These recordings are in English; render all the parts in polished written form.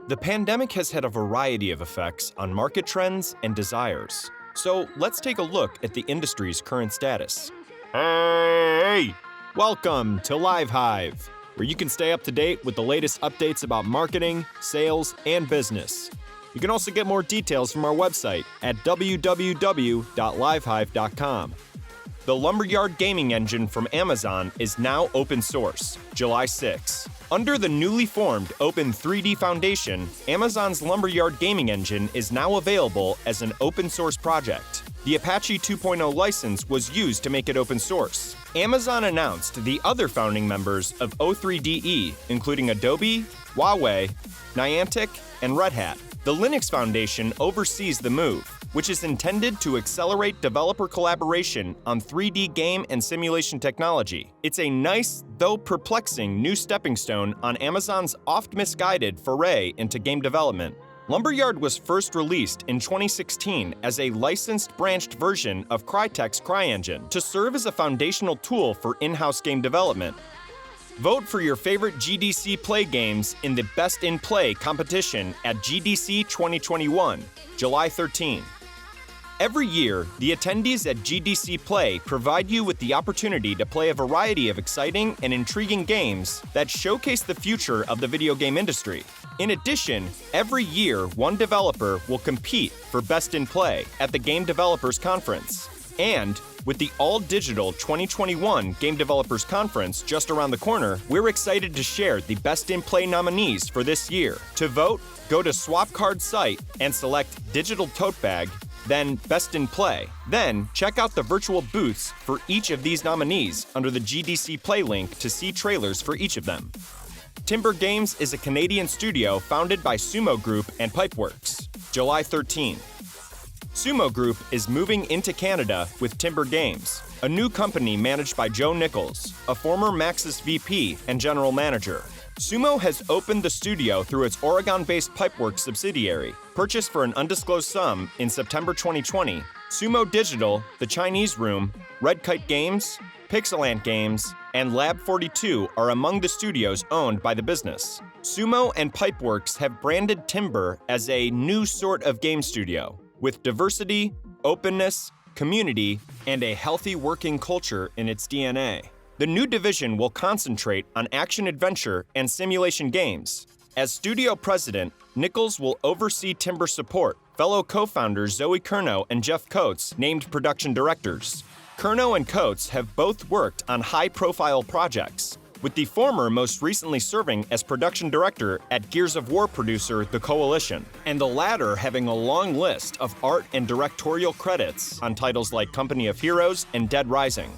The pandemic has had a variety of effects on market trends and desires. So let's take a look at the industry's current status. Hey! Welcome to LiveHive, where you can stay up to date with the latest updates about marketing, sales, and business. You can also get more details from our website at www.livehive.com. The Lumberyard gaming engine from Amazon is now open source, July 6. Under the newly formed Open 3D Foundation, Amazon's Lumberyard gaming engine is now available as an open source project. The Apache 2.0 license was used to make it open source. Amazon announced the other founding members of O3DE, including Adobe, Huawei, Niantic, and Red Hat. The Linux Foundation oversees the move, which is intended to accelerate developer collaboration on 3D game and simulation technology. It's a nice, though perplexing, new stepping stone on Amazon's oft-misguided foray into game development. Lumberyard was first released in 2016 as a licensed branched version of Crytek's CryEngine to serve as a foundational tool for in-house game development. Vote for your favorite GDC Play games in the Best in Play competition at GDC 2021, July 13. Every year, the attendees at GDC Play provide you with the opportunity to play a variety of exciting and intriguing games that showcase the future of the video game industry. In addition, every year, one developer will compete for Best in Play at the Game Developers Conference. And with the all-digital 2021 Game Developers Conference just around the corner, we're excited to share the Best in Play nominees for this year. To vote, go to Swapcard's site and select Digital Tote Bag, then Best in Play. Then, check out the virtual booths for each of these nominees under the GDC Play link to see trailers for each of them. Timber Games is a Canadian studio founded by Sumo Group and Pipeworks, July 13. Sumo Group is moving into Canada with Timber Games, a new company managed by Joe Nichols, a former Maxis VP and general manager. Sumo has opened the studio through its Oregon-based Pipeworks subsidiary. Purchased for an undisclosed sum in September 2020, Sumo Digital, The Chinese Room, Red Kite Games, Pixelant Games, and Lab 42 are among the studios owned by the business. Sumo and Pipeworks have branded Timber as a new sort of game studio, with diversity, openness, community, and a healthy working culture in its DNA. The new division will concentrate on action-adventure and simulation games. As studio president, Nichols will oversee Timber support. Fellow co-founders Zoe Curnow and Jeff Coates named production directors. Curnow and Coates have both worked on high-profile projects, with the former most recently serving as production director at Gears of War producer The Coalition, and the latter having a long list of art and directorial credits on titles like Company of Heroes and Dead Rising.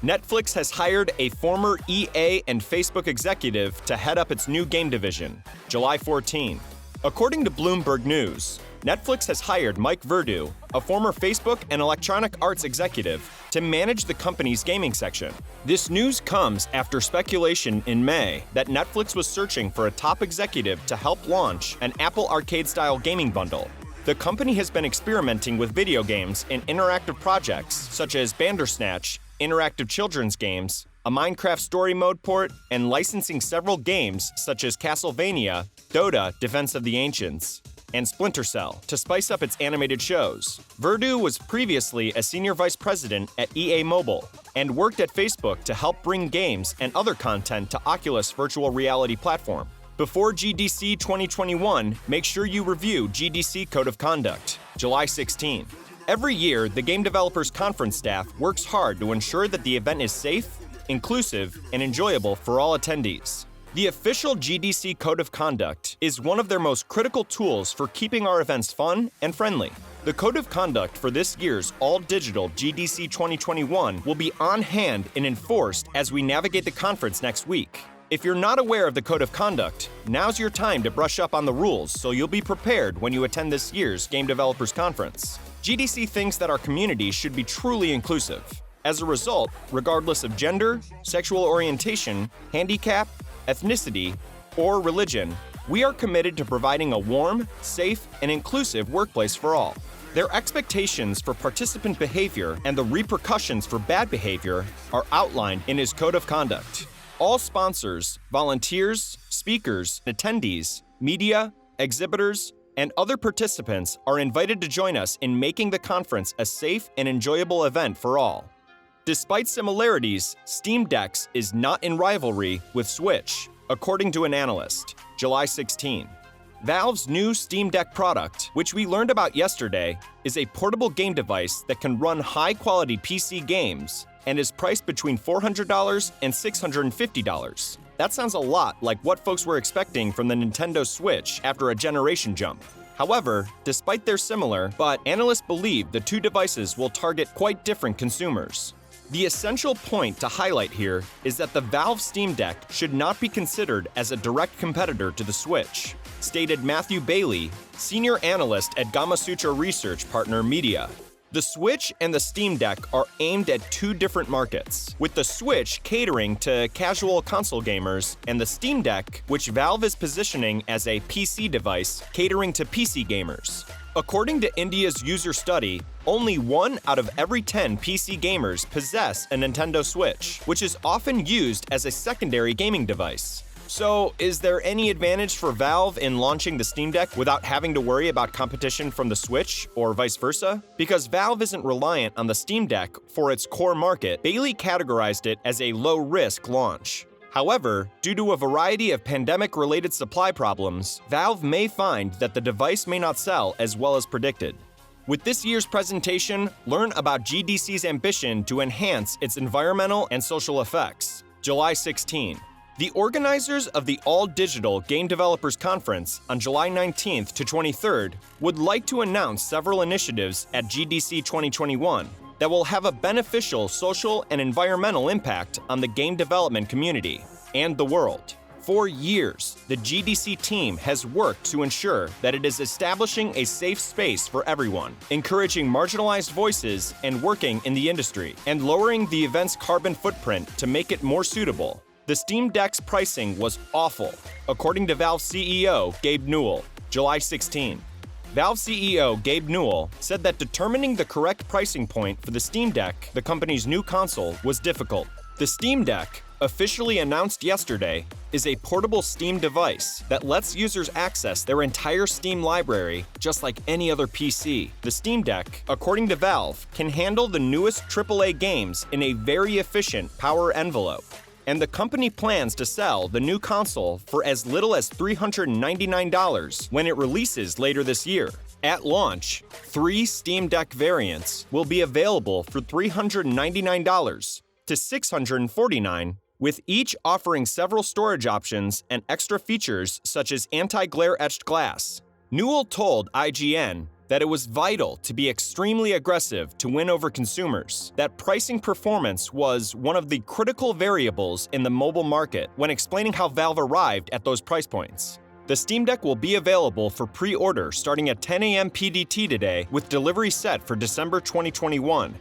Netflix has hired a former EA and Facebook executive to head up its new game division, July 14. According to Bloomberg News, Netflix has hired Mike Verdu, a former Facebook and Electronic Arts executive, to manage the company's gaming section. This news comes after speculation in May that Netflix was searching for a top executive to help launch an Apple Arcade-style gaming bundle. The company has been experimenting with video games and interactive projects such as Bandersnatch, interactive children's games, a Minecraft story mode port, and licensing several games such as Castlevania, Dota: Defense of the Ancients, and Splinter Cell to spice up its animated shows. Verdu was previously a senior vice president at EA Mobile and worked at Facebook to help bring games and other content to Oculus virtual reality platform. Before GDC 2021, make sure you review GDC Code of Conduct, July 16. Every year, the Game Developers Conference staff works hard to ensure that the event is safe, inclusive, and enjoyable for all attendees. The official GDC Code of Conduct is one of their most critical tools for keeping our events fun and friendly. The Code of Conduct for this year's all-digital GDC 2021 will be on hand and enforced as we navigate the conference next week. If you're not aware of the Code of Conduct, now's your time to brush up on the rules so you'll be prepared when you attend this year's Game Developers Conference. GDC thinks that our community should be truly inclusive. As a result, regardless of gender, sexual orientation, handicap, ethnicity, or religion, we are committed to providing a warm, safe, and inclusive workplace for all. Their expectations for participant behavior and the repercussions for bad behavior are outlined in his Code of Conduct. All sponsors, volunteers, speakers, attendees, media, exhibitors, and other participants are invited to join us in making the conference a safe and enjoyable event for all. Despite similarities, Steam Deck is not in rivalry with Switch, according to an analyst, July 16. Valve's new Steam Deck product, which we learned about yesterday, is a portable game device that can run high-quality PC games and is priced between $400 and $650. That sounds a lot like what folks were expecting from the Nintendo Switch after a generation jump. However, despite their similar, but analysts believe the two devices will target quite different consumers. The essential point to highlight here is that the Valve Steam Deck should not be considered as a direct competitor to the Switch, stated Matthew Bailey, senior analyst at Gamasutra research partner Media. The Switch and the Steam Deck are aimed at two different markets, with the Switch catering to casual console gamers and the Steam Deck, which Valve is positioning as a PC device, catering to PC gamers. According to India's user study, only 1 out of every 10 PC gamers possess a Nintendo Switch, which is often used as a secondary gaming device. So, is there any advantage for Valve in launching the Steam Deck without having to worry about competition from the Switch, or vice versa? Because Valve isn't reliant on the Steam Deck for its core market, Bailey categorized it as a low-risk launch. However, due to a variety of pandemic-related supply problems, Valve may find that the device may not sell as well as predicted. With this year's presentation, learn about GDC's ambition to enhance its environmental and social effects. July 16. The organizers of the All-Digital Game Developers Conference on July 19th to 23rd would like to announce several initiatives at GDC 2021 that will have a beneficial social and environmental impact on the game development community and the world. For years, the GDC team has worked to ensure that it is establishing a safe space for everyone, encouraging marginalized voices and working in the industry, and lowering the event's carbon footprint to make it more suitable. The Steam Deck's pricing was awful, according to Valve CEO Gabe Newell, July 16. Valve CEO Gabe Newell said that determining the correct pricing point for the Steam Deck, the company's new console, was difficult. The Steam Deck, officially announced yesterday, is a portable Steam device that lets users access their entire Steam library just like any other PC. The Steam Deck, according to Valve, can handle the newest AAA games in a very efficient power envelope. And the company plans to sell the new console for as little as $399 when it releases later this year. At launch, 3 Steam Deck variants will be available for $399 to $649, with each offering several storage options and extra features such as anti-glare etched glass. Newell told IGN that it was vital to be extremely aggressive to win over consumers, that pricing performance was one of the critical variables in the mobile market when explaining how Valve arrived at those price points. The Steam Deck will be available for pre-order starting at 10 a.m. PDT today, with delivery set for December 2021.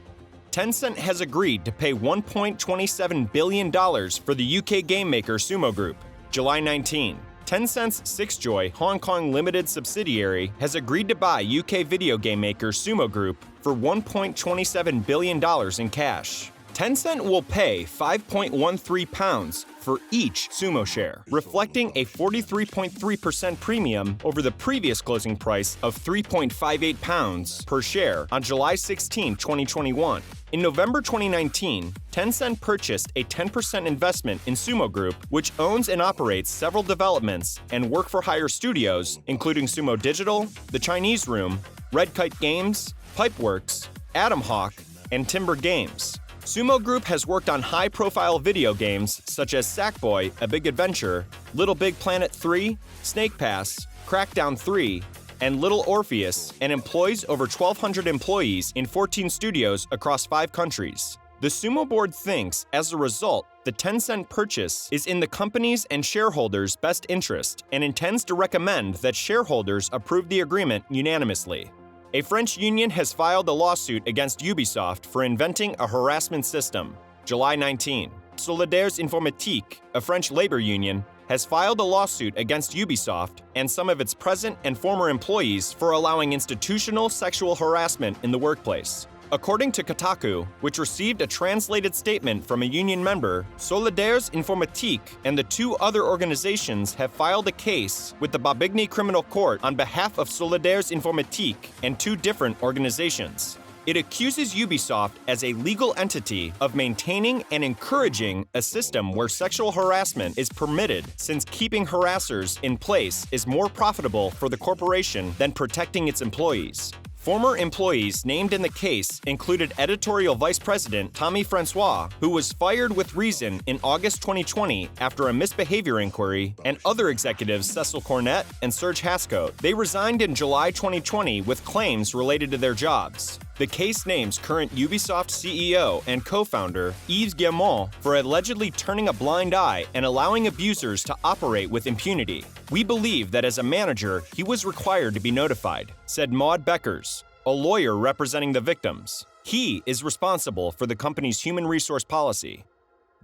Tencent has agreed to pay $1.27 billion for the UK game maker Sumo Group, July 19. Tencent's Sixjoy Hong Kong Limited subsidiary has agreed to buy UK video game maker Sumo Group for $1.27 billion in cash. Tencent will pay £5.13 for each Sumo share, reflecting a 43.3% premium over the previous closing price of £3.58 per share on July 16, 2021. In November 2019, Tencent purchased a 10% investment in Sumo Group, which owns and operates several developments and work-for-hire studios, including Sumo Digital, The Chinese Room, Red Kite Games, Pipeworks, Atom Hawk, and Timber Games. Sumo Group has worked on high-profile video games such as Sackboy: A Big Adventure, Little Big Planet 3, Snake Pass, Crackdown 3, and Little Orpheus, and employs over 1,200 employees in 14 studios across 5 countries. The Sumo board thinks, as a result, the Tencent purchase is in the company's and shareholders' best interest and intends to recommend that shareholders approve the agreement unanimously. A French union has filed a lawsuit against Ubisoft for inventing a harassment system, July 19. Solidaires Informatiques, a French labor union, has filed a lawsuit against Ubisoft and some of its present and former employees for allowing institutional sexual harassment in the workplace. According to Kotaku, which received a translated statement from a union member, Solidaires Informatique and the two other organizations have filed a case with the Bobigny Criminal Court on behalf of Solidaires Informatique and two different organizations. It accuses Ubisoft as a legal entity of maintaining and encouraging a system where sexual harassment is permitted, since keeping harassers in place is more profitable for the corporation than protecting its employees. Former employees named in the case included editorial vice president Tommy Francois, who was fired with reason in August 2020 after a misbehavior inquiry, and other executives Cecil Cornett and Serge Hascote. They resigned in July 2020 with claims related to their jobs. The case names current Ubisoft CEO and co-founder Yves Guillemot for allegedly turning a blind eye and allowing abusers to operate with impunity. "We believe that as a manager, he was required to be notified," said Maud Beckers, a lawyer representing the victims. "He is responsible for the company's human resource policy."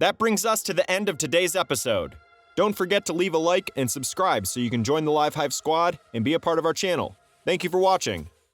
That brings us to the end of today's episode. Don't forget to leave a like and subscribe so you can join the LiveHive squad and be a part of our channel. Thank you for watching.